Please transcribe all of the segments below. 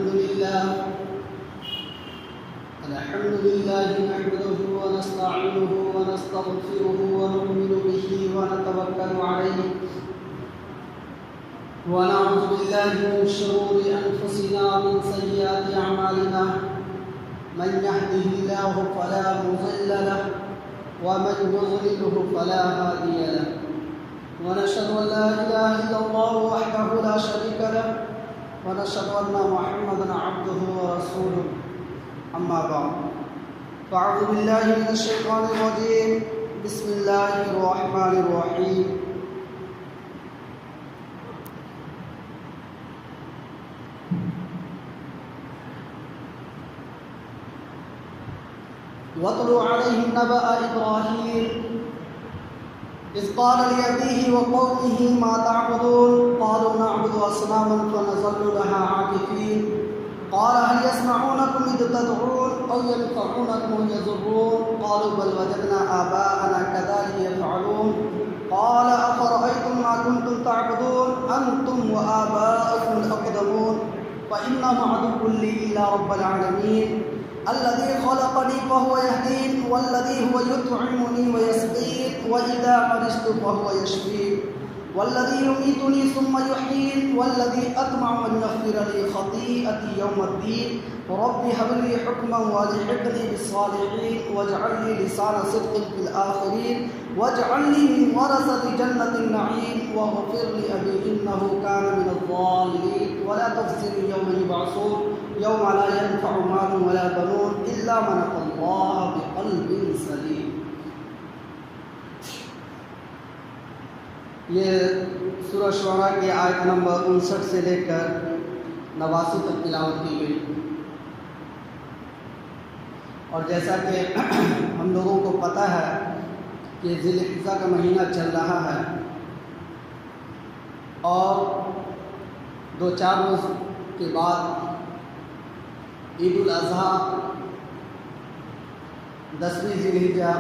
الحمد لله نحمده ونستعينه ونستغفره ونؤمن به ونتوكل عليه ونعوذ بالله من شرور أنفسنا ومن سيئات أعمالنا من يهده الله فلا مضل له ومن يضلله فلا هادي له ونشهد أن لا إله إلا الله وحده لا شريك له ونشهد أن محمدا عبده ورسوله أما بعد فأعوذ بالله من الشيطان الرجيم بسم الله الرحمن الرحيم واتل عليهم نبأ إبراهيم إذ قال لأبيه وقومه ما تعبدون قالوا نعبد أصناما فنظل لها عاكفين قال هل يسمعونكم إذ تدعون أو ينفعونكم أو يضرون قالوا بل وجدنا آباءنا كذلك يفعلون قال أفرأيتم ما كنتم تعبدون أنتم وآباؤكم الأقدمون فإنهم عدو لي إلا رب العالمين الذي خلقني فهو يهدين والذي هو يطعمني ويسقين وإذا مرضت فهو يشفين والذي يميتني ثم يحيين والذي أطمع أن يغفر لي خطيئتي يوم الدين رب هب لي حكما والحقني بالصالحين واجعل لي لسان صدق في الآخرين واجعلني من ورثة جنة النعيم واغفر لأبي إنه كان من الظالمين ولا تخزني يوم يبعثون يوم لا ينفع مال ولا بنون إلا من أتى الله بقلب سليم. یہ سورہ شعراء کی آیت نمبر 59 سے لے کر 89 تک تلاوت کی گئی. اور جیسا کہ ہم لوگوں کو پتہ ہے کہ ذی الحجہ کا مہینہ چل رہا ہے اور 2-4 روز کے بعد عید الاضحیٰ 10ویں ذی الحجہ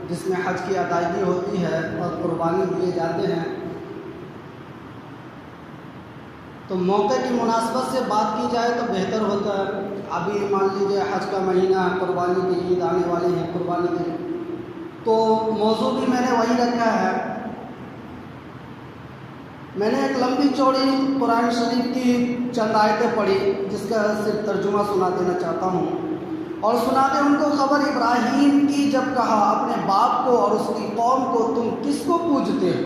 جس میں حج کی ادائیگی ہوتی ہے اور قربانی دیے جاتے ہیں، تو موقع کی مناسبت سے بات کی جائے تو بہتر ہوتا ہے. ابھی مان لیجیے حج کا مہینہ، قربانی کی عید آنے والی ہے، قربانی کی، تو موضوع بھی میں نے وہی رکھا ہے. میں نے ایک لمبی چوڑی قرآن شریف کی چند آیتیں پڑھی جس کا صرف ترجمہ سنا دینا چاہتا ہوں. اور سنا دیں ان کو خبر ابراہیم کی جب کہا اپنے باپ کو اور اس کی قوم کو تم کس کو پوجتے ہو؟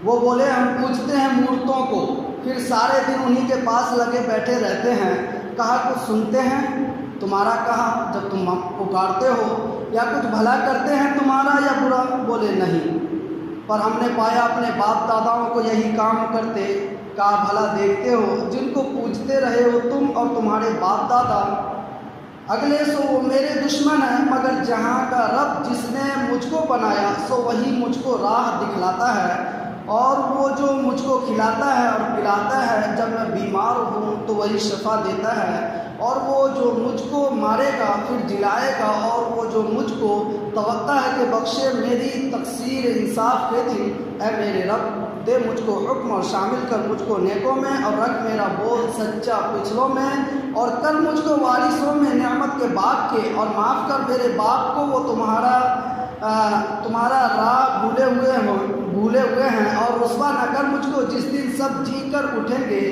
وہ بولے ہم پوجتے ہیں مورتوں کو. پھر سارے دن انہی کے پاس لگے بیٹھے رہتے ہیں. کہا کچھ سنتے ہیں تمہارا؟ کہا جب تم پکارتے ہو یا کچھ بھلا کرتے ہیں تمہارا یا برا؟ بولے نہیں، پر ہم نے پایا اپنے باپ داداؤں کو یہی کام کرتے. کہا بھلا دیکھتے ہو جن کو پوجتے رہے ہو تم اور تمہارے باپ دادا، اگلے سو وہ میرے دشمن ہیں، مگر جہاں کا رب جس نے مجھ کو بنایا سو وہی مجھ کو راہ دکھلاتا ہے، اور وہ جو مجھ کو کھلاتا ہے اور پلاتا ہے، جب میں بیمار ہوں تو وہی شفا دیتا ہے، اور وہ جو مجھ کو مارے گا پھر جلائے گا، اور وہ جو مجھ کو توقع ہے کہ بخشے میری تقصیر انصاف کے دن. اے میرے رب دے مجھ کو حکم اور شامل کر مجھ کو نیکوں میں، اور رکھ میرا بول سچا پچھلوں میں، اور کر مجھ کو وارثوں میں نعمت کے باغ کے، اور معاف کر میرے باپ کو وہ تمہارا راہ بھولے ہوئے ہیں، اور رسوا نہ کر مجھ کو جس دن سب جی کر اٹھیں گے،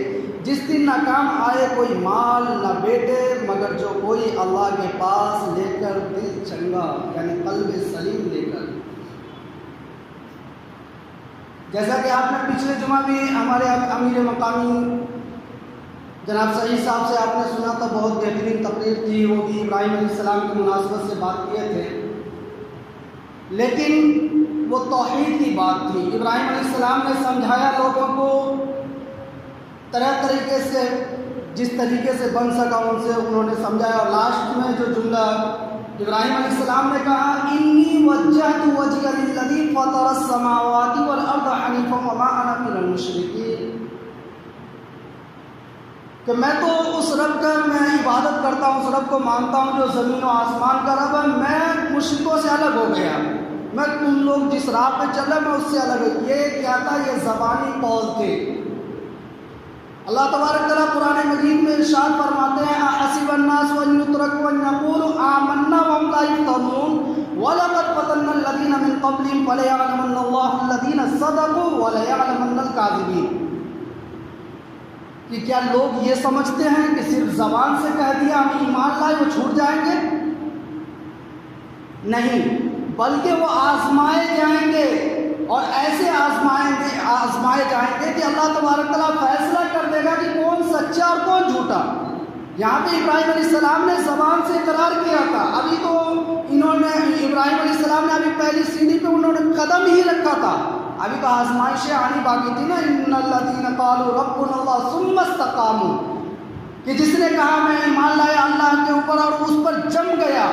جس دن نہ کام آئے کوئی مال نہ بیٹے مگر جو کوئی اللہ کے پاس لے کر دل چنگا یعنی قلب سلیم لے کر. جیسا کہ آپ نے پچھلے جمعہ بھی ہمارے امیر مقامی جناب سعید صاحب سے آپ نے سنا تھا، بہت بہترین تقریر تھی. وہ بھی ابراہیم علیہ السلام کی مناسبت سے بات کیے تھے، لیکن وہ توحید کی بات تھی. ابراہیم علیہ السلام نے سمجھایا لوگوں کو طرح طریقے سے، جس طریقے سے بن سکا ان سے انہوں نے سمجھایا. اور لاسٹ میں جو جملہ ابراہیم علیہ السلام نے کہا انی وجہت وجہی للذی فطر السماوات والارض حنیفا وما انا من المشرکین، کہ میں تو اس رب کا میں عبادت کرتا ہوں، اس رب کو مانتا ہوں جو زمین و آسمان کا رب ہے. میں مشرکوں سے الگ ہو گیا، میں تم لوگ جس راہ پہ چل رہے میں اس سے الگ ہوں. یہ کیا تھا؟ یہ زبانی قول تھے. اللہ تبارک تعالیٰ قرآن مجید میں ارشاد فرماتے ہیں احسب الناس ان یترکوا ان یقولوا آمنا وهم لا یفتنون ولقد فتنا الذین من قبلهم فلیعلمن اللہ الذین صدقوا وليعلمن الکاذبین. کہ کیا لوگ یہ سمجھتے ہیں کہ صرف زبان سے کہہ دیا ہم ایمان لائے وہ چھوٹ جائیں گے؟ نہیں، بلکہ وہ آزمائے جائیں گے اور ایسے آزمائے جائیں گے کہ اللہ تبارک تعالیٰ فیصلہ کر دے گا کہ کون سچا اور کون جھوٹا. یہاں پہ ابراہیم علیہ السلام نے زبان سے اقرار کیا تھا، ابھی تو انہوں نے ابراہیم علیہ السلام نے ابھی پہلی سیڑھی پہ انہوں نے قدم ہی رکھا تھا، ابھی تو آزمائشیں آنی باقی تھی نا. ان الذین قالوا ربنا اللہ ثم استقاموا، کہ جس نے کہا میں ایمان لایا اللہ کے اوپر اور اس پر جم گیا،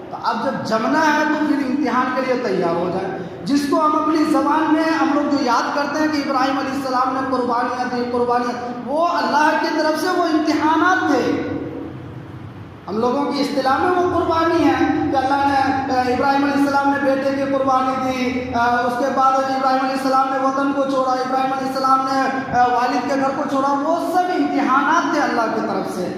تو اب جب جمنا ہے تو پھر امتحان کے لیے تیار ہو جائے. جس کو ہم اپنی زبان میں ہم لوگ جو یاد کرتے ہیں کہ ابراہیم علیہ السلام نے قربانیاں، وہ اللہ کی طرف سے وہ امتحانات تھے. ہم لوگوں کی اصطلاح میں وہ قربانی ہے کہ اللہ نے ابراہیم علیہ السلام نے بیٹے کی قربانی دی، اس کے بعد ابراہیم علیہ السلام نے وطن کو چھوڑا، ابراہیم علیہ السلام نے والد کے گھر کو چھوڑا. وہ سب امتحانات تھے اللہ کی طرف سے.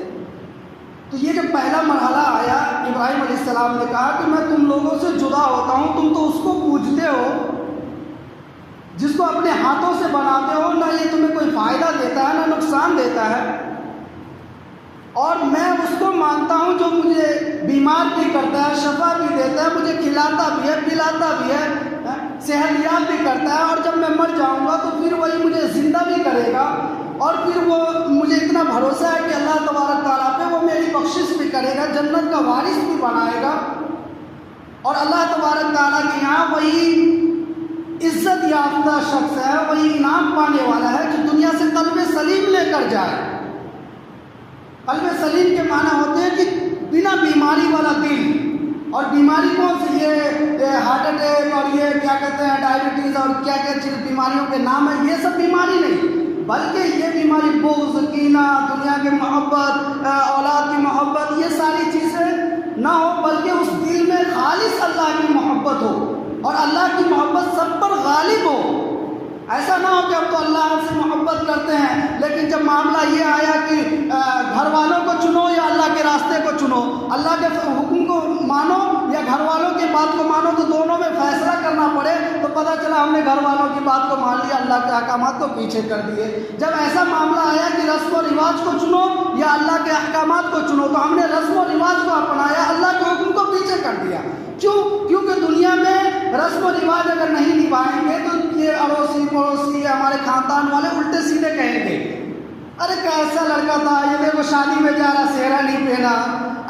تو یہ جو پہلا مرحلہ آیا، ابراہیم علیہ السلام نے کہا کہ میں تم لوگوں سے جدا ہوتا ہوں، تم تو اس کو پوجتے ہو جس کو اپنے ہاتھوں سے بناتے ہو، نہ یہ تمہیں کوئی فائدہ دیتا ہے نہ نقصان دیتا ہے، اور میں اس کو مانتا ہوں جو مجھے بیمار بھی کرتا ہے، شفا بھی دیتا ہے، مجھے کھلاتا بھی ہے، پلاتا بھی ہے، صحت یاب بھی کرتا ہے، اور جب میں مر جاؤں گا تو پھر وہی مجھے زندہ بھی کرے گا، اور پھر وہ مجھے اتنا بھروسہ ہے کہ اللہ تبارک تعالیٰ پہ وہ میری بخشش بھی کرے گا، جنت کا وارث بھی بنائے گا. اور اللہ تبارک تعالیٰ کے یہاں وہی عزت یافتہ شخص ہے، وہی انعام پانے والا ہے جو دنیا سے قلب سلیم لے کر جائے. قلب سلیم کے معنی ہوتے ہیں کہ بنا بیماری والا دل. اور بیماری کون سی؟ یہ ہارٹ اٹیک اور یہ کیا کہتے ہیں ڈائبٹیز اور کیا کیا چیز بیماریوں کے نام ہیں، یہ سب بیماری نہیں، بلکہ یہ بیماری بغض، کینہ، دنیا کی محبت، اولاد کی محبت، یہ ساری چیزیں نہ ہو، بلکہ اس دل میں خالص اللہ کی محبت ہو اور اللہ کی محبت سب پر غالب ہو. ایسا نہ ہو کہ اب تو اللہ سے محبت کرتے ہیں لیکن جب معاملہ یہ آیا کہ گھر والوں کو چنو یا اللہ کے راستے کو چنو، اللہ کے حکم کو مانو یا گھر والوں کی بات کو مانو، تو دونوں میں فیصلہ کرنا پڑے تو پتہ چلا ہم نے گھر والوں کی بات کو مان لیا، اللہ کے احکامات کو پیچھے کر دیے. جب ایسا معاملہ آیا کہ رسم و رواج کو چنو یا اللہ کے احکامات کو چنو، تو ہم نے رسم و رواج کو اپنایا، اللہ کے حکم کو پیچھے کر دیا. کیونکہ دنیا میں رسم و رواج اگر نہیں نبھائیں گے تو یہ اڑوسی پڑوسی ہمارے خاندان والے الٹے سیدھے کہیں گے، ارے کیسا لڑکا تھا یہ، دیکھو شادی میں جا رہا سہرا نہیں پہنا،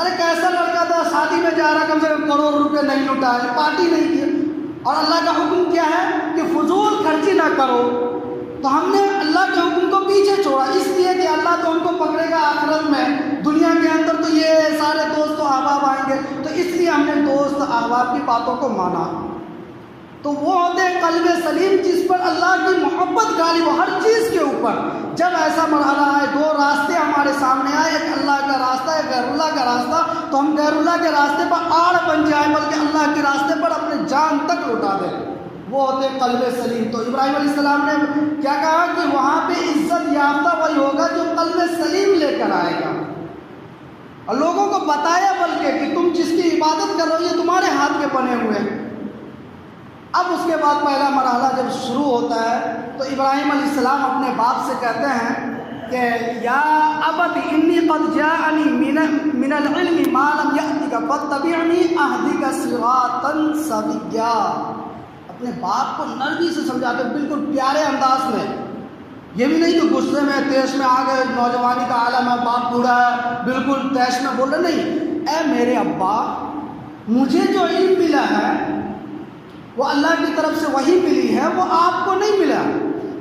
ارے کیسا لڑکا تھا شادی میں جا رہا کم سے کم کروڑ روپے نہیں لٹائے، پارٹی نہیں کی. اور اللہ کا حکم کیا ہے کہ فضول خرچی نہ کرو. تو ہم نے اللہ کے حکم کو پیچھے چھوڑا، اس لیے کہ اللہ تو ان کو پکڑے گا آخرت میں. دنیا کے اندر تو یہ سارے دوست و احباب آئیں گے، تو اس لیے ہم نے دوست احباب کی باتوں کو مانا. تو وہ ہوتے ہیں قلب سلیم جس پر اللہ کی محبت غالب ہو ہر چیز کے اوپر. جب ایسا مرحلہ آئے، دو راستے ہمارے سامنے آئے، ایک اللہ کا راستہ ایک غیر اللہ کا راستہ، تو ہم غیر اللہ کے راستے پر آڑ بن جائیں بلکہ اللہ کے راستے پر اپنے جان تک لوٹا دیں، وہ ہوتے ہیں قلب سلیم. تو ابراہیم علیہ السلام نے کیا کہا کہ وہاں پہ عزت یافتہ وہی ہوگا جو قلب سلیم لے کر آئے گا، اور لوگوں کو بتایا بلکہ کہ تم جس کی عبادت کر رہے ہو یہ تمہارے ہاتھ کے بنے ہوئے ہیں. اب اس کے بعد پہلا مرحلہ جب شروع ہوتا ہے تو ابراہیم علیہ السلام اپنے باپ سے کہتے ہیں کہ یا ابت انی قد جاءنی من العلم ما لم یأتک فاتبعنی اہدک صراطا سویا. اپنے باپ کو نرمی سے سمجھاتے بالکل پیارے انداز میں، یہ بھی نہیں کہ غصے میں تیش میں آ گئے، نوجوانی کا عالم ہے، باپ بوڑھا ہے بالکل تیش میں بول رہے، نہیں، اے میرے ابا مجھے جو علم ملا ہے وہ اللہ کی طرف سے وہی ملی ہے، وہ آپ کو نہیں ملا،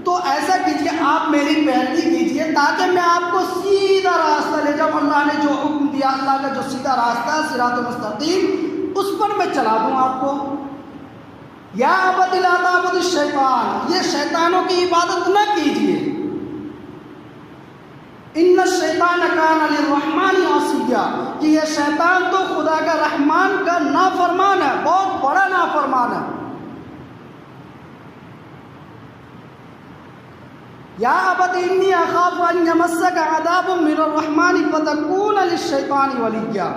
تو ایسا کیجئے آپ میری پیروی کیجئے تاکہ میں آپ کو سیدھا راستہ لے جاؤں. اللہ نے جو حکم دیا، اللہ کا جو سیدھا راستہ ہے صراط مستقیم، اس پر میں چلا دوں آپ کو. یا ابت لا تعبد الشیطان، یہ شیطانوں کی عبادت نہ کیجیے. ان الشیطان کان للرحمن عصیا، کہ یہ شیطان تو خدا کا رحمان کا نافرمان ہے، بہت بڑا نافرمان ہے. یا ابت انی اخاف ان یمسک عذاب من الرحمن فتکون للشیطان ولیا،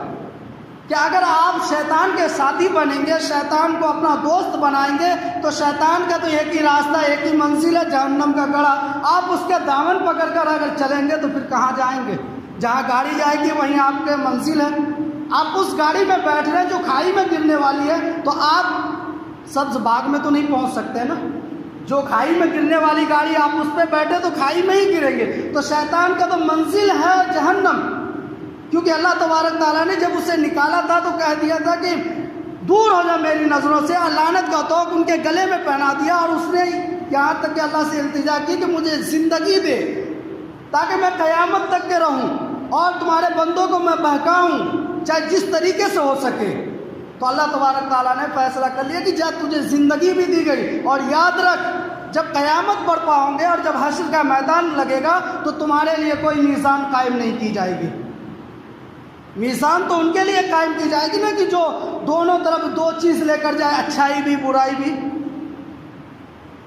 کہ اگر آپ شیطان کے ساتھی بنیں گے، شیطان کو اپنا دوست بنائیں گے، تو شیطان کا تو ایک ہی راستہ، ایک ہی منزل ہے، جہنم کا گڑھا۔ آپ اس کے دامن پکڑ کر اگر چلیں گے تو پھر کہاں جائیں گے؟ جہاں گاڑی جائے گی وہیں آپ کے منزل ہے۔ آپ اس گاڑی میں بیٹھ رہے ہیں جو کھائی میں گرنے والی ہے، تو آپ سبز باغ میں تو نہیں پہنچ سکتے نا۔ جو کھائی میں گرنے والی گاڑی، آپ اس پہ بیٹھے تو کھائی میں ہی گریں گے۔ تو شیطان کا تو منزل ہے جہنم، کیونکہ اللہ تبارک تعالیٰ نے جب اسے نکالا تھا تو کہہ دیا تھا کہ دور ہو جا میری نظروں سے، اور لعنت کا طوق ان کے گلے میں پہنا دیا، اور اس نے یہاں تک کہ اللہ سے التجا کی کہ مجھے زندگی دے تاکہ میں قیامت تک کے رہوں اور تمہارے بندوں کو میں بہکاؤں، چاہے جس طریقے سے ہو سکے۔ تو اللہ تبارک تعالیٰ نے فیصلہ کر لیا کہ جب تجھے زندگی بھی دی گئی، اور یاد رکھ جب قیامت برپا ہوں گے اور جب حشر کا میدان لگے گا تو تمہارے لیے کوئی میزان قائم نہیں کی جائے گی۔ میزان تو ان کے لیے قائم کی جائے گی نا کہ جو دونوں طرف دو چیز لے کر جائے، اچھائی بھی برائی بھی۔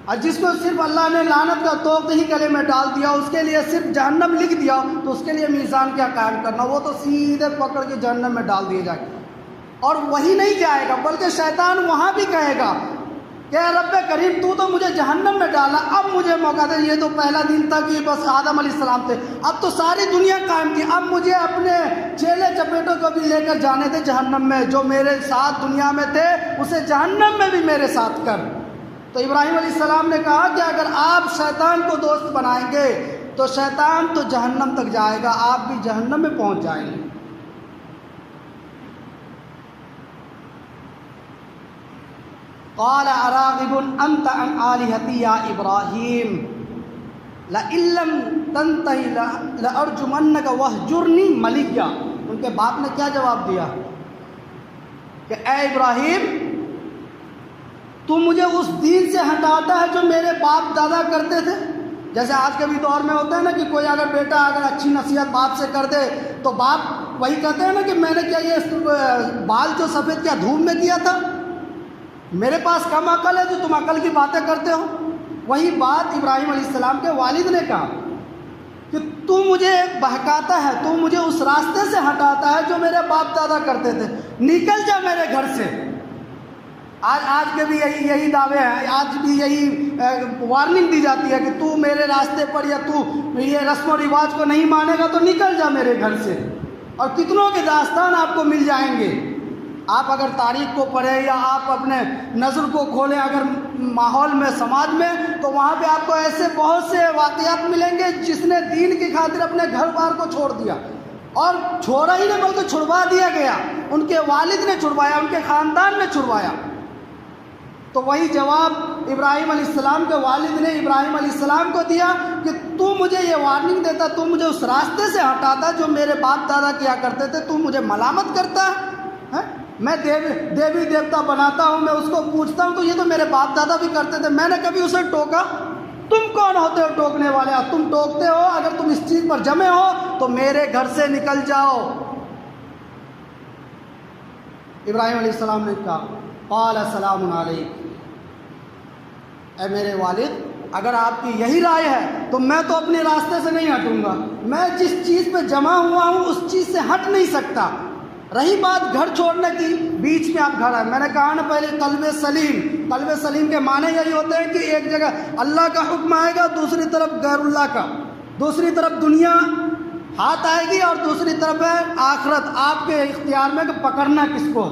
اور جس کو صرف اللہ نے لعنت کا طوق ہی گلے میں ڈال دیا، اس کے لیے صرف جہنم لکھ دیا، تو اس کے لیے میزان کیا قائم کرنا؟ وہ تو سیدھے پکڑ کے جہنم میں ڈال دیے جائے۔ اور وہی نہیں جائے گا بلکہ شیطان وہاں بھی کہے گا کہ اے رب کریم تو مجھے جہنم میں ڈالا، اب مجھے موقع دے۔ یہ تو پہلا دن تھا کہ بس آدم علیہ السلام تھے، اب تو ساری دنیا قائم تھی، اب مجھے اپنے چیلے چپیٹوں کو بھی لے کر جانے دے جہنم میں۔ جو میرے ساتھ دنیا میں تھے اسے جہنم میں بھی میرے ساتھ کر۔ تو ابراہیم علیہ السلام نے کہا کہ اگر آپ شیطان کو دوست بنائیں گے تو شیطان تو جہنم تک جائے گا، آپ بھی جہنم میں پہنچ جائیں گے۔ قال اراغب انت عن آلهتی یا ابراہیم لئن لم تنتهِ لارجمنك واہجرنی ملیا۔ ان کے باپ نے کیا جواب دیا کہ اے ابراہیم تو مجھے اس دین سے ہٹاتا ہے جو میرے باپ دادا کرتے تھے۔ جیسے آج کے بھی دور میں ہوتا ہے نا کہ کوئی اگر بیٹا اگر اچھی نصیحت باپ سے کر دے تو باپ وہی کہتے ہیں نا کہ میں نے کیا یہ بال جو سفید کیا دھوپ میں کیا تھا؟ میرے پاس کم عقل ہے جو تم عقل کی باتیں کرتے ہو۔ وہی بات ابراہیم علیہ السلام کے والد نے کہا کہ تو مجھے بہکاتا ہے، تو مجھے اس راستے سے ہٹاتا ہے جو میرے باپ دادا کرتے تھے، نکل جا میرے گھر سے۔ آج کے بھی یہی دعوے ہیں، آج بھی یہی وارننگ دی جاتی ہے کہ تو میرے راستے پر یا تو یہ رسم و رواج کو نہیں مانے گا تو نکل جا میرے گھر سے۔ اور کتنوں کے داستان آپ کو مل جائیں گے۔ آپ اگر تاریخ کو پڑھیں یا آپ اپنے نظر کو کھولیں اگر ماحول میں سماج میں، تو وہاں پہ آپ کو ایسے بہت سے واقعات ملیں گے جس نے دین کی خاطر اپنے گھر بار کو چھوڑ دیا، اور چھوڑا ہی نہیں بلکہ چھڑوا دیا گیا، ان کے والد نے چھڑوایا، ان کے خاندان نے چھڑوایا۔ تو وہی جواب ابراہیم علیہ السلام کے والد نے ابراہیم علیہ السلام کو دیا کہ تو مجھے یہ وارننگ دیتا، تو مجھے اس راستے سے ہٹاتا جو میرے باپ دادا کیا کرتے تھے، تو مجھے ملامت کرتا ہے۔ میں دیوی دیوتا بناتا ہوں، میں اس کو پوچھتا ہوں تو یہ تو میرے باپ دادا بھی کرتے تھے، میں نے کبھی اسے ٹوکا؟ تم کون ہوتے ہو ٹوکنے والے؟ تم ٹوکتے ہو، اگر تم اس چیز پر جمے ہو تو میرے گھر سے نکل جاؤ۔ ابراہیم علیہ السلام نے کہا قال سلام علیک، اے میرے والد اگر آپ کی یہی رائے ہے تو میں تو اپنے راستے سے نہیں ہٹوں گا، میں جس چیز پہ جمع ہوا ہوں اس چیز سے ہٹ نہیں سکتا۔ رہی بات گھر چھوڑنے کی، بیچ میں آپ گھر آئے، میں نے کہا نا پہلے قلب سلیم، قلب سلیم کے معنی یہی ہوتے ہیں کہ ایک جگہ اللہ کا حکم آئے گا، دوسری طرف غیر اللہ کا، دوسری طرف دنیا ہاتھ آئے گی اور دوسری طرف ہے آخرت آپ کے اختیار میں کہ پکڑنا کس کو،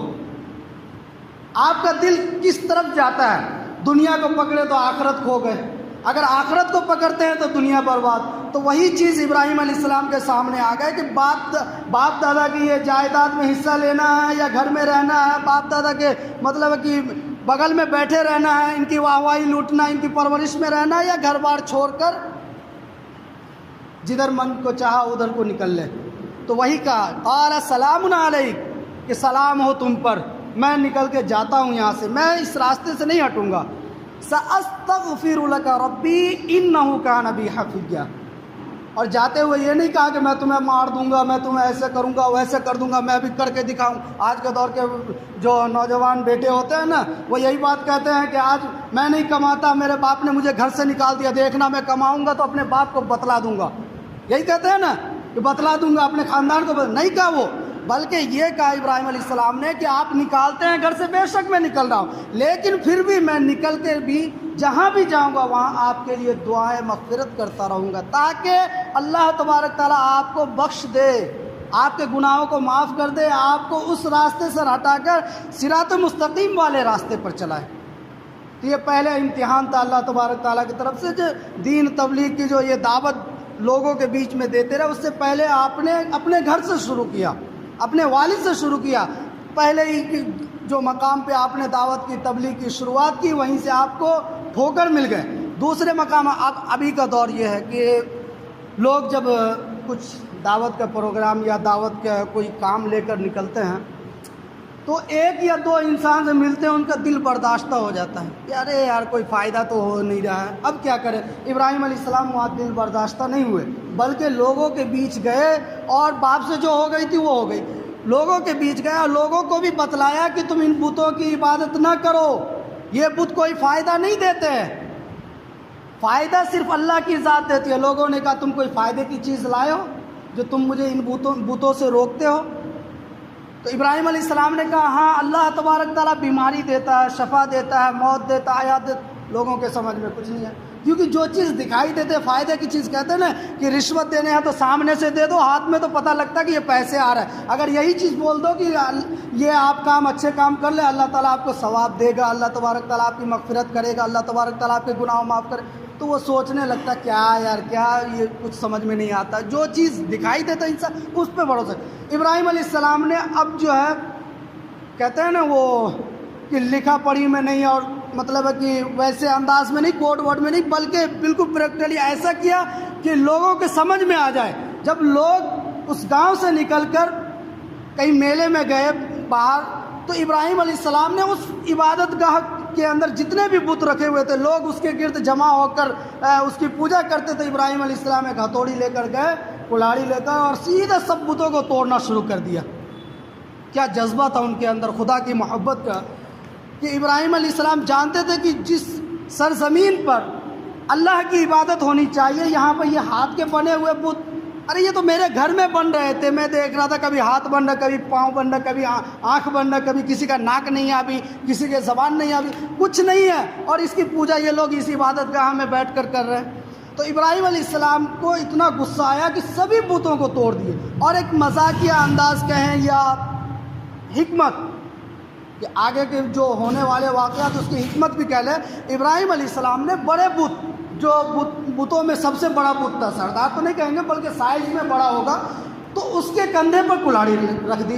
آپ کا دل کس طرف جاتا ہے۔ دنیا کو پکڑے تو آخرت کھو گئے، اگر آخرت کو پکڑتے ہیں تو دنیا برباد۔ تو وہی چیز ابراہیم علیہ السلام کے سامنے آ گئے کہ باپ دادا کی یہ جائیداد میں حصہ لینا ہے یا گھر میں رہنا ہے، باپ دادا کے مطلب کہ بغل میں بیٹھے رہنا ہے، ان کی واہواہی لوٹنا، ان کی پرورش میں رہنا ہے، یا گھر بار چھوڑ کر جدھر من کو چاہا ادھر کو نکل لے۔ تو وہی کہا قال سلام علیک، کہ سلام ہو تم پر، میں نکل کے جاتا ہوں یہاں سے، میں اس راستے سے نہیں ہٹوں گا۔ سأستغفر لك ربی انہ کان بی حفیظ، اور جاتے ہوئے یہ نہیں کہا کہ میں تمہیں مار دوں گا، میں تمہیں ایسے کروں گا ویسے کر دوں گا، میں بھی کر کے دکھاؤں۔ آج کے دور کے جو نوجوان بیٹے ہوتے ہیں نا، وہ یہی بات کہتے ہیں کہ آج میں نہیں کماتا، میرے باپ نے مجھے گھر سے نکال دیا، دیکھنا میں کماؤں گا تو اپنے باپ کو بتلا دوں گا۔ یہی کہتے ہیں نا کہ بتلا دوں گا اپنے خاندان کو، نہیں کہا وہ، بلکہ یہ کہا ابراہیم علیہ السلام نے کہ آپ نکالتے ہیں گھر سے، بے شک میں نکل رہا ہوں، لیکن پھر بھی میں نکل کے بھی جہاں بھی جاؤں گا وہاں آپ کے لیے دعائیں مغفرت کرتا رہوں گا، تاکہ اللہ تبارک تعالیٰ آپ کو بخش دے، آپ کے گناہوں کو معاف کر دے، آپ کو اس راستے سے ہٹا کر صراط مستقیم والے راستے پر چلائے۔ تو یہ پہلے امتحان تھا اللہ تبارک تعالیٰ کی طرف سے، جو دین تبلیغ کی جو یہ دعوت لوگوں کے بیچ میں دیتے رہے، اس سے پہلے آپ نے اپنے گھر سے شروع کیا، اپنے والد سے شروع کیا۔ پہلے ہی جو مقام پہ آپ نے دعوت کی تبلیغ کی شروعات کی، وہیں سے آپ کو ٹھوکر مل گئے۔ دوسرے مقام ابھی کا دور یہ ہے کہ لوگ جب کچھ دعوت کا پروگرام یا دعوت کا کوئی کام لے کر نکلتے ہیں تو ایک یا دو انسان سے ملتے ہیں، ان کا دل برداشتہ ہو جاتا ہے کہ ارے یار کوئی فائدہ تو ہو نہیں رہا ہے، اب کیا کریں۔ ابراہیم علیہ السلام وہاں دل برداشتہ نہیں ہوئے، بلکہ لوگوں کے بیچ گئے، اور باپ سے جو ہو گئی تھی وہ ہو گئی، لوگوں کے بیچ گئے اور لوگوں کو بھی بتلایا کہ تم ان بتوں کی عبادت نہ کرو، یہ بت کوئی فائدہ نہیں دیتے ہیں، فائدہ صرف اللہ کی ذات دیتی ہے۔ لوگوں نے کہا تم کوئی فائدے کی چیز لائے ہو جو تم مجھے ان بتوں سے روکتے ہو؟ تو ابراہیم علیہ السلام نے کہا ہاں، اللہ تبارک تعالیٰ بیماری دیتا ہے، شفا دیتا ہے، موت دیتا ہے، حیات دیتا ہے۔ لوگوں کے سمجھ میں کچھ نہیں ہے، کیونکہ جو چیز دکھائی دیتے فائدے کی چیز کہتے ہیں نا کہ رشوت دینے ہیں تو سامنے سے دے دو، ہاتھ میں تو پتہ لگتا ہے کہ یہ پیسے آ رہا ہے۔ اگر یہی چیز بول دو کہ یہ آپ کام اچھے کام کر لیں، اللہ تعالیٰ آپ کو ثواب دے گا، اللہ تبارک تعالیٰ آپ کی مغفرت کرے گا، اللہ تبارک تعالیٰ آپ کے گناہ معاف کرے، تو وہ سوچنے لگتا کیا یار، کیا یہ کچھ سمجھ میں نہیں آتا۔ جو چیز دکھائی دیتا انسان اس پہ بھروسہ۔ ابراہیم علیہ السلام نے اب جو ہے کہتے ہیں نا وہ کہ لکھا پڑھی میں نہیں، اور مطلب ہے کہ ویسے انداز میں نہیں، کوڈ ورڈ میں نہیں، بلکہ بالکل پریکٹیکلی ایسا کیا کہ لوگوں کے سمجھ میں آ جائے۔ جب لوگ اس گاؤں سے نکل کر کہیں میلے میں گئے باہر، تو ابراہیم علیہ السلام نے اس عبادت گاہ کے اندر جتنے بھی بت رکھے ہوئے تھے، لوگ اس کے گرد جمع ہو کر اس کی پوجا کرتے تھے، ابراہیم علیہ السلام ایک ہتھوڑی لے کر گئے، کلاڑی لے کر، اور سیدھے سب بتوں کو توڑنا شروع کر دیا۔ کیا جذبہ تھا ان کے اندر خدا کی محبت کا، کہ ابراہیم علیہ السلام جانتے تھے کہ جس سرزمین پر اللہ کی عبادت ہونی چاہیے، یہاں پر یہ ہاتھ کے بنے ہوئے بت، ارے یہ تو میرے گھر میں بن رہے تھے، میں دیکھ رہا تھا کبھی ہاتھ بن رہا، کبھی پاؤں بن رہا، کبھی آنکھ بن رہا، کبھی کسی کا ناک نہیں آبی، کسی کے زبان نہیں آبی، کچھ نہیں ہے، اور اس کی پوجا یہ لوگ اس عبادت گاہ میں بیٹھ کر کر رہے ہیں۔ تو ابراہیم علیہ السلام کو اتنا غصہ آیا کہ سبھی بتوں کو توڑ دیے، اور ایک مذاقیہ انداز کہیں یا حکمت کہ آگے کے جو ہونے والے واقعات اس کی حکمت بھی کہہ لیں، ابراہیم علیہ السلام نے بڑے بت، جو بتوں میں سب سے بڑا بت تھا، سردار تو نہیں کہیں گے بلکہ سائز میں بڑا ہوگا، تو اس کے کندھے پر کلاڑی رکھ دی،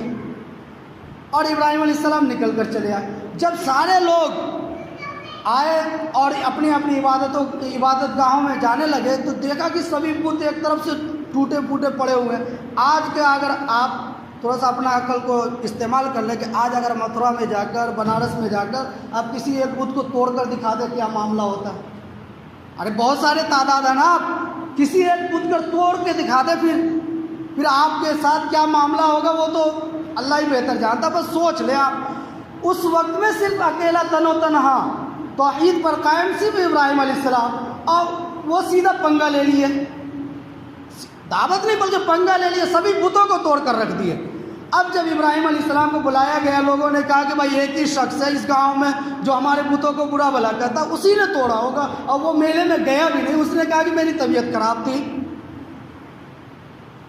اور ابراہیم علیہ السلام نکل کر چلے آئے۔ جب سارے لوگ آئے اور اپنی اپنی عبادت گاہوں میں جانے لگے، تو دیکھا کہ سبھی بت ایک طرف سے ٹوٹے پھوٹے پڑے ہوئے ہیں۔ آج کے اگر آپ تھوڑا سا اپنا عقل کو استعمال کر لیں کہ آج اگر متھرا میں جا کر، بنارس میں جا کر آپ کسی ایک بت کو توڑ کر دکھا دیں، کیا معاملہ ہوتا ہے؟ ارے بہت سارے تعداد ہے نا، آپ کسی ایک بت کو توڑ کے دکھا دیں، پھر آپ کے ساتھ کیا معاملہ ہوگا وہ تو اللہ ہی بہتر جانتا۔ بس سوچ لیں آپ، اس وقت میں صرف اکیلا تن و تنہا توحید پر قائم صرف ابراہیم علیہ السلام، اور وہ سیدھا پنگا لے لیے، دعوت نہیں بلکہ پنگا لے لیے، سبھی بتوں کو توڑ کر رکھ دیے۔ اب جب ابراہیم علیہ السلام کو بلایا گیا، لوگوں نے کہا کہ بھائی ایک ہی شخص ہے اس گاؤں میں جو ہمارے بتوں کو برا بھلا کہتا، اسی نے توڑا ہوگا، اور وہ میلے میں گیا بھی نہیں، اس نے کہا کہ میری طبیعت خراب تھی۔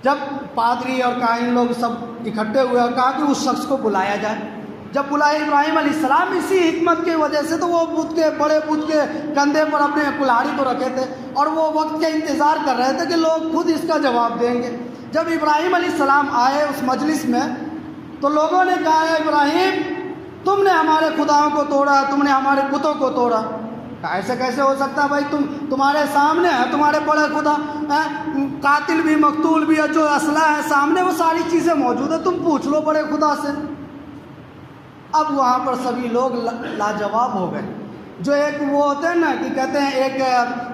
جب پادری اور کاہن لوگ سب اکٹھے ہوئے اور کہا کہ اس شخص کو بلایا جائے، جب بلائے ابراہیم علیہ السلام اسی حکمت کی وجہ سے، تو وہ بت کے بڑے بت کے کندھے پر اپنے کلاڑی کو رکھے تھے، اور وہ وقت کا انتظار کر رہے تھے کہ لوگ خود اس کا جواب دیں گے۔ جب ابراہیم علیہ السلام آئے اس مجلس میں، تو لوگوں نے کہا ابراہیم تم نے ہمارے خداؤں کو توڑا، تم نے ہمارے بتوں کو توڑا۔ ایسے کیسے ہو سکتا ہے بھائی، تمہارے سامنے ہے تمہارے بڑے خدا، قاتل بھی مقتول بھی، جو اسلحہ ہے سامنے، وہ ساری چیزیں موجود ہیں، تم پوچھ لو بڑے خدا سے۔ اب وہاں پر سبھی لوگ لاجواب ہو گئے، جو ایک وہ ہوتے ہیں نا کہ کہتے ہیں ایک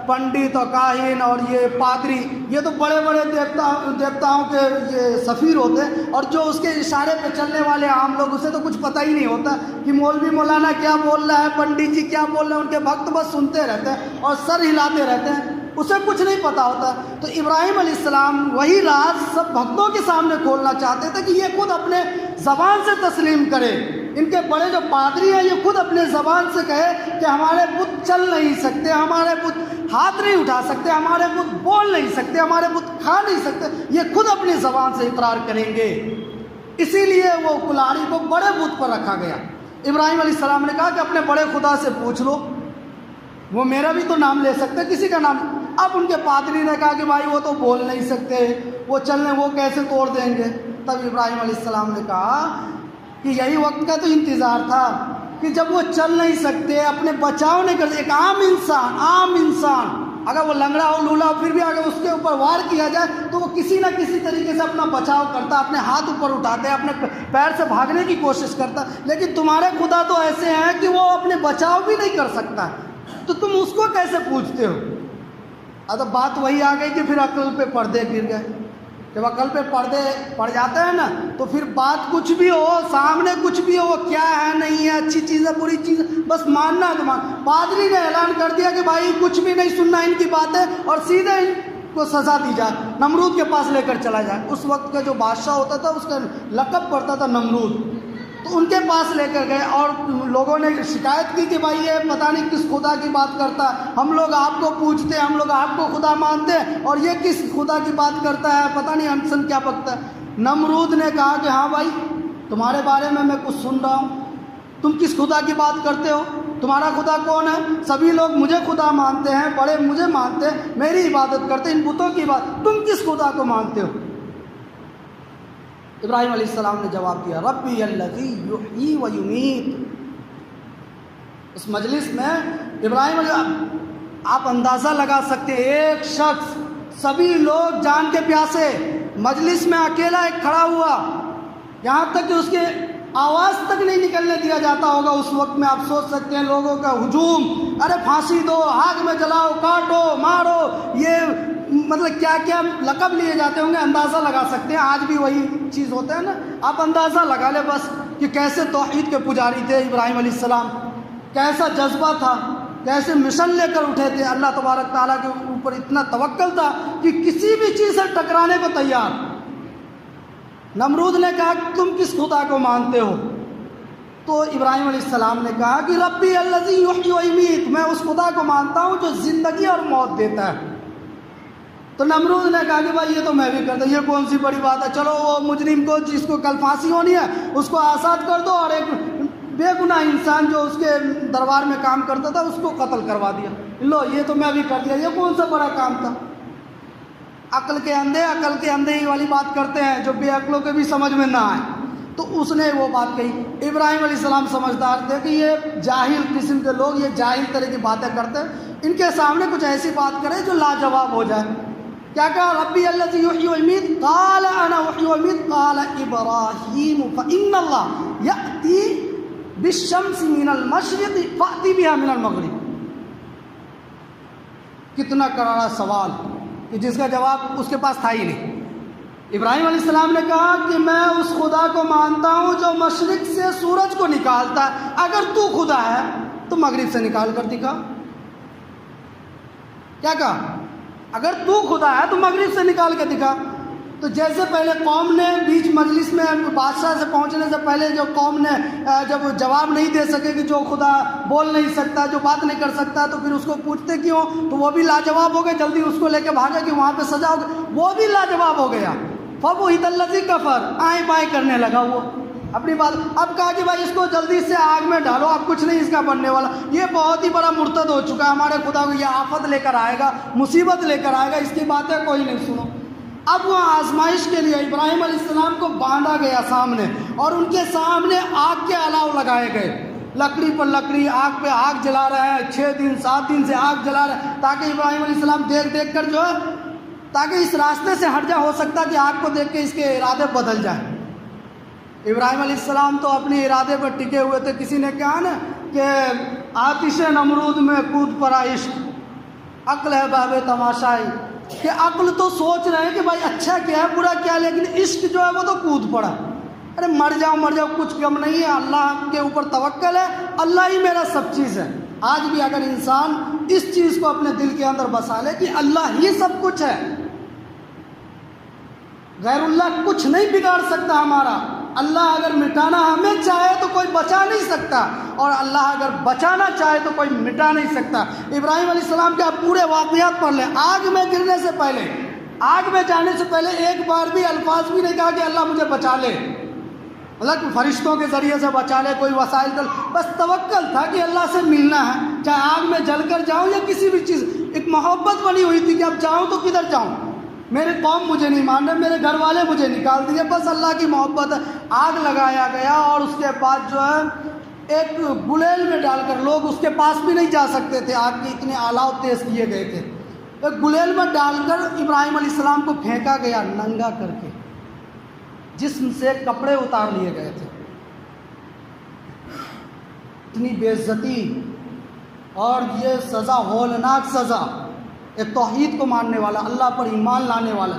پنڈت اور کاہن اور یہ پادری، یہ تو بڑے بڑے دیوتاؤں کے یہ سفیر ہوتے ہیں، اور جو اس کے اشارے پہ چلنے والے عام لوگ، اسے تو کچھ پتہ ہی نہیں ہوتا کہ مولوی مولانا کیا بول رہا ہے، پنڈت جی کیا بول رہے ہیں، ان کے بھکت بس سنتے رہتے ہیں اور سر ہلاتے رہتے ہیں، اسے کچھ نہیں پتہ ہوتا۔ تو ابراہیم علیہ السلام وہی راز سب بھکتوں کے سامنے کھولنا چاہتے تھے کہ یہ خود اپنے زبان سے تسلیم کرے، ان کے بڑے جو پادری ہیں یہ خود اپنے زبان سے کہے کہ ہمارے بت چل نہیں سکتے، ہمارے بت ہاتھ نہیں اٹھا سکتے، ہمارے بت بول نہیں سکتے، ہمارے بت کھا نہیں سکتے، یہ خود اپنی زبان سے اقرار کریں گے۔ اسی لیے وہ کلاڑی کو بڑے بت پر رکھا گیا۔ ابراہیم علیہ السلام نے کہا کہ اپنے بڑے خدا سے پوچھ لو، وہ میرا بھی تو نام لے سکتے، کسی کا نام۔ اب ان کے پادری نے کہا کہ بھائی وہ تو بول نہیں سکتے، وہ چلنے وہ کیسے توڑ دیں گے؟ تب ابراہیم علیہ السلام نے کہا کہ یہی وقت کا تو انتظار تھا کہ جب وہ چل نہیں سکتے، اپنے بچاؤ نہیں کرتے، ایک عام انسان اگر وہ لنگڑا ہو لولا ہو پھر بھی اگر اس کے اوپر وار کیا جائے تو وہ کسی نہ کسی طریقے سے اپنا بچاؤ کرتا، اپنے ہاتھ اوپر اٹھاتے ہیں، اپنے پیر سے بھاگنے کی کوشش کرتا، لیکن تمہارے خدا تو ایسے ہیں کہ وہ اپنے بچاؤ بھی نہیں کر سکتا، تو تم اس کو کیسے پوچھتے ہو؟ اب بات وہی آ گئی کہ پھر عقل پہ پردے گر گئے۔ جب عقل پہ پردے پڑ جاتے ہیں نا تو پھر بات کچھ بھی ہو، سامنے کچھ بھی ہو، کیا ہے نہیں ہے، اچھی چیز ہے بری چیز ہے، بس ماننا ہے تو مان۔ پادری نے اعلان کر دیا کہ بھائی کچھ بھی نہیں سننا ان کی باتیں، اور سیدھے ان کو سزا دی جائے، نمرود کے پاس لے کر چلا جائے۔ اس وقت کا جو بادشاہ ہوتا تھا اس کا لقب پڑتا تھا نمرود، تو ان کے پاس لے کر گئے اور لوگوں نے شکایت کی کہ بھائی یہ پتہ نہیں کس خدا کی بات کرتا ہے، ہم لوگ آپ کو پوچھتے ہیں، ہم لوگ آپ کو خدا مانتے ہیں، اور یہ کس خدا کی بات کرتا ہے، پتہ نہیں انسن کیا پکتا ہے۔ نمرود نے کہا کہ ہاں بھائی تمہارے بارے میں کچھ سن رہا ہوں، تم کس خدا کی بات کرتے ہو، تمہارا خدا کون ہے؟ سبھی لوگ مجھے خدا مانتے ہیں، بڑے مجھے مانتے ہیں، میری عبادت کرتے ہیں، ان بتوں کی بات، تم کس خدا کو مانتے ہو؟ ابراہیم علیہ السلام نے جواب دیا ربی الذی یحیی و یمیت۔ اس مجلس میں ابراہیم آپ اندازہ لگا سکتے ہیں، ایک شخص، سبھی لوگ جان کے پیاسے، مجلس میں اکیلا ایک کھڑا ہوا، یہاں تک کہ اس کے آواز تک نہیں نکلنے دیا جاتا ہوگا۔ اس وقت میں آپ سوچ سکتے ہیں لوگوں کا ہجوم، ارے پھانسی دو، آگ میں جلاؤ، کاٹو، مارو، یہ مطلب کیا کیا لقب لیے جاتے ہوں گے، اندازہ لگا سکتے ہیں۔ آج بھی وہی چیز ہوتا ہے نا، آپ اندازہ لگا لیں بس کہ کیسے توحید کے پجاری تھے ابراہیم علیہ السلام، کیسا جذبہ تھا، کیسے مشن لے کر اٹھے تھے، اللہ تبارک تعالیٰ کے اوپر اتنا توکل تھا کہ کسی بھی چیز سے ٹکرانے کو تیار۔ نمرود نے کہا کہ تم کس خدا کو مانتے ہو؟ تو ابراہیم علیہ السلام نے کہا کہ ربی الذی یحیی و یمیت، میں اس خدا کو مانتا ہوں جو زندگی اور موت دیتا ہے۔ تو نمرود نے کہا کہ بھائی یہ تو میں بھی کرتا ہوں، یہ کون سی بڑی بات ہے، چلو وہ مجرم کو جس کو کل پھانسی ہونی ہے اس کو آزاد کر دو، اور ایک بے گناہ انسان جو اس کے دربار میں کام کرتا تھا اس کو قتل کروا دیا، لو یہ تو میں بھی کر دیا، یہ کون سا بڑا کام تھا؟ عقل کے اندھے ہی والی بات کرتے ہیں جو بے عقلوں کے بھی سمجھ میں نہ آئے۔ تو اس نے وہ بات کہی۔ ابراہیم علیہ السلام سمجھدار تھے کہ یہ جاہل قسم کے لوگ یہ جاہل طرح کی باتیں کرتے ہیں، ان کے سامنے کچھ ایسی بات کرے جو لاجواب ہو جائے۔ کیا کہا؟ ربی الذی یحیی و یمیت قال انا احیی و امیت قال ابراہیم فان اللہ یأتی بالشمس من المشرق فأتی بها من المغرب۔ کتنا کرارا سوال کہ جس کا جواب اس کے پاس تھا ہی نہیں۔ ابراہیم علیہ السلام نے کہا کہ میں اس خدا کو مانتا ہوں جو مشرق سے سورج کو نکالتا ہے، اگر تو خدا ہے تو مغرب سے نکال کر دکھا۔ کیا کہا؟ اگر تو خدا ہے تو مغرب سے نکال کے دکھا۔ تو جیسے پہلے قوم نے بیچ مجلس میں بادشاہ سے پہنچنے سے پہلے جو قوم نے جب جواب نہیں دے سکے کہ جو خدا بول نہیں سکتا، جو بات نہیں کر سکتا، تو پھر اس کو پوچھتے کیوں؟ تو وہ بھی لاجواب ہو گئے، جلدی اس کو لے کے بھاگے کہ وہاں پہ سزا ہو گئی، وہ بھی لاجواب ہو گیا۔ فَبُہِتَ الَّذِي كَفَرَ، آئیں بائیں کرنے لگا وہ اپنی بات۔ اب کہا کہ بھائی اس کو جلدی سے آگ میں ڈالو، اب کچھ نہیں اس کا بننے والا، یہ بہت ہی بڑا مرتد ہو چکا ہے، ہمارے خدا کو یہ آفت لے کر آئے گا، مصیبت لے کر آئے گا، اس کی باتیں کوئی نہیں سنو۔ اب وہ آزمائش کے لیے ابراہیم علیہ السلام کو باندھا گیا سامنے، اور ان کے سامنے آگ کے الاؤ لگائے گئے، لکڑی پر لکڑی، آگ پہ آگ جلا رہے ہیں، 6 دن 7 دن سے آگ جلا رہے ہیں، تاکہ ابراہیم علیہ السلام دیکھ دیکھ کر جو ہے تاکہ اس راستے سے ہٹ جا، ہو سکتا کہ آگ کو دیکھ کے اس کے ارادے بدل جائیں۔ ابراہیم علیہ السلام تو اپنے ارادے پر ٹکے ہوئے تھے۔ کسی نے کہا نا کہ آتش نمرود میں کود پڑا عشق، عقل ہے باب تماشائی، کہ عقل تو سوچ رہے ہیں کہ بھائی اچھا کیا ہے برا کیا ہے، لیکن عشق جو ہے وہ تو کود پڑا۔ ارے مر جاؤ کچھ کم نہیں ہے، اللہ کے اوپر توکل ہے، اللہ ہی میرا سب چیز ہے۔ آج بھی اگر انسان اس چیز کو اپنے دل کے اندر بسا لے کہ اللہ ہی سب کچھ ہے، غیر اللہ کچھ نہیں بگاڑ سکتا ہمارا، اللہ اگر مٹانا ہمیں چاہے تو کوئی بچا نہیں سکتا، اور اللہ اگر بچانا چاہے تو کوئی مٹا نہیں سکتا۔ ابراہیم علیہ السلام کے آپ پورے واقعات پڑھ لیں، آگ میں گرنے سے پہلے، آگ میں جانے سے پہلے ایک بار بھی الفاظ بھی نہیں کہا کہ اللہ مجھے بچا لے، مطلب فرشتوں کے ذریعے سے بچا لے، کوئی وسائل کر، بس توکل تھا کہ اللہ سے ملنا ہے، چاہے آگ میں جل کر جاؤں یا کسی بھی چیز، ایک محبت بنی ہوئی تھی کہ اب جاؤں تو کدھر جاؤں، میرے قوم مجھے نہیں مان رہے، میرے گھر والے مجھے نکال دیے، بس اللہ کی محبت ہے۔ آگ لگایا گیا اور اس کے بعد جو ہے ایک گلیل میں ڈال کر، لوگ اس کے پاس بھی نہیں جا سکتے تھے، آگ کے اتنے آلاؤ تیز کیے گئے تھے، ایک گلیل میں ڈال کر ابراہیم علیہ السلام کو پھینکا گیا ننگا کر کے، جسم سے کپڑے اتار لیے گئے تھے۔ اتنی بے عزتی اور یہ سزا، ہولناک سزا، ایک توحید کو ماننے والا، اللہ پر ایمان لانے والا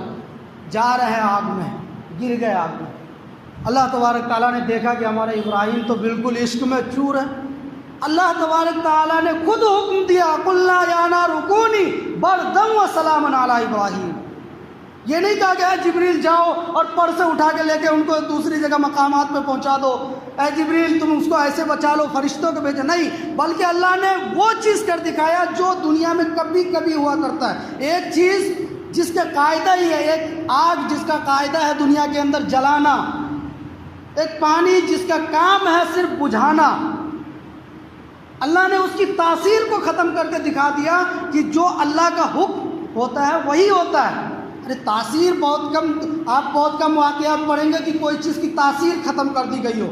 جا رہے ہیں آگ میں، گر گئے آگ میں۔ اللہ تبارک تعالیٰ نے دیکھا کہ ہمارے ابراہیم تو بالکل عشق میں چور ہے، اللہ تبارک تعالیٰ نے خود حکم دیا، قلنا یا نار کونی بردا وسلاما علی ابراہیم۔ یہ نہیں کہا کہ اے جبریل جاؤ اور پر سے اٹھا کے لے کے ان کو دوسری جگہ مقامات پہ پہنچا دو، اے جبریل تم اس کو ایسے بچا لو، فرشتوں کو بھیجو، نہیں، بلکہ اللہ نے وہ چیز کر دکھایا جو دنیا میں کبھی کبھی ہوا کرتا ہے، ایک چیز جس کا قاعدہ ہی ہے، ایک آگ جس کا قاعدہ ہے دنیا کے اندر جلانا، ایک پانی جس کا کام ہے صرف بجھانا، اللہ نے اس کی تاثیر کو ختم کر کے دکھا دیا کہ جو اللہ کا حکم ہوتا ہے وہی ہوتا ہے۔ ارے تاثیر بہت کم، آپ بہت کم واقعات پڑھیں گے کہ کوئی چیز کی تاثیر ختم کر دی گئی ہو۔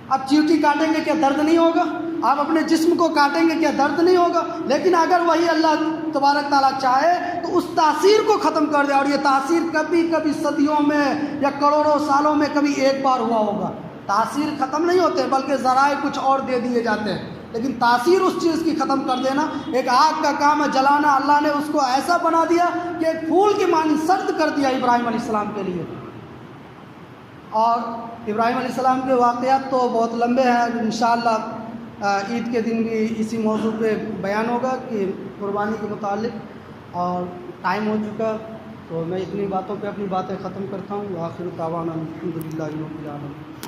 آپ چیوٹی کاٹیں گے کیا درد نہیں ہوگا؟ آپ اپنے جسم کو کاٹیں گے کیا درد نہیں ہوگا؟ لیکن اگر وہی اللہ تبارک تعالیٰ چاہے تو اس تاثیر کو ختم کر دے، اور یہ تاثیر کبھی کبھی صدیوں میں یا کروڑوں سالوں میں کبھی ایک بار ہوا ہوگا۔ تاثیر ختم نہیں ہوتے بلکہ ذرائع کچھ اور دے دیے جاتے ہیں، لیکن تاثیر اس چیز کی ختم کر دینا، ایک آگ کا کام ہے جلانا، اللہ نے اس کو ایسا بنا دیا کہ ایک پھول کی مانند سرد کر دیا ابراہیم علیہ السلام کے لیے۔ اور ابراہیم علیہ السلام کے واقعات تو بہت لمبے ہیں، انشاءاللہ عید کے دن بھی اسی موضوع پہ بیان ہوگا کہ قربانی کے متعلق، اور ٹائم ہو چکا تو میں اتنی باتوں پہ اپنی باتیں ختم کرتا ہوں۔ وآخر دعوانا الحمدللہ رب العالمین۔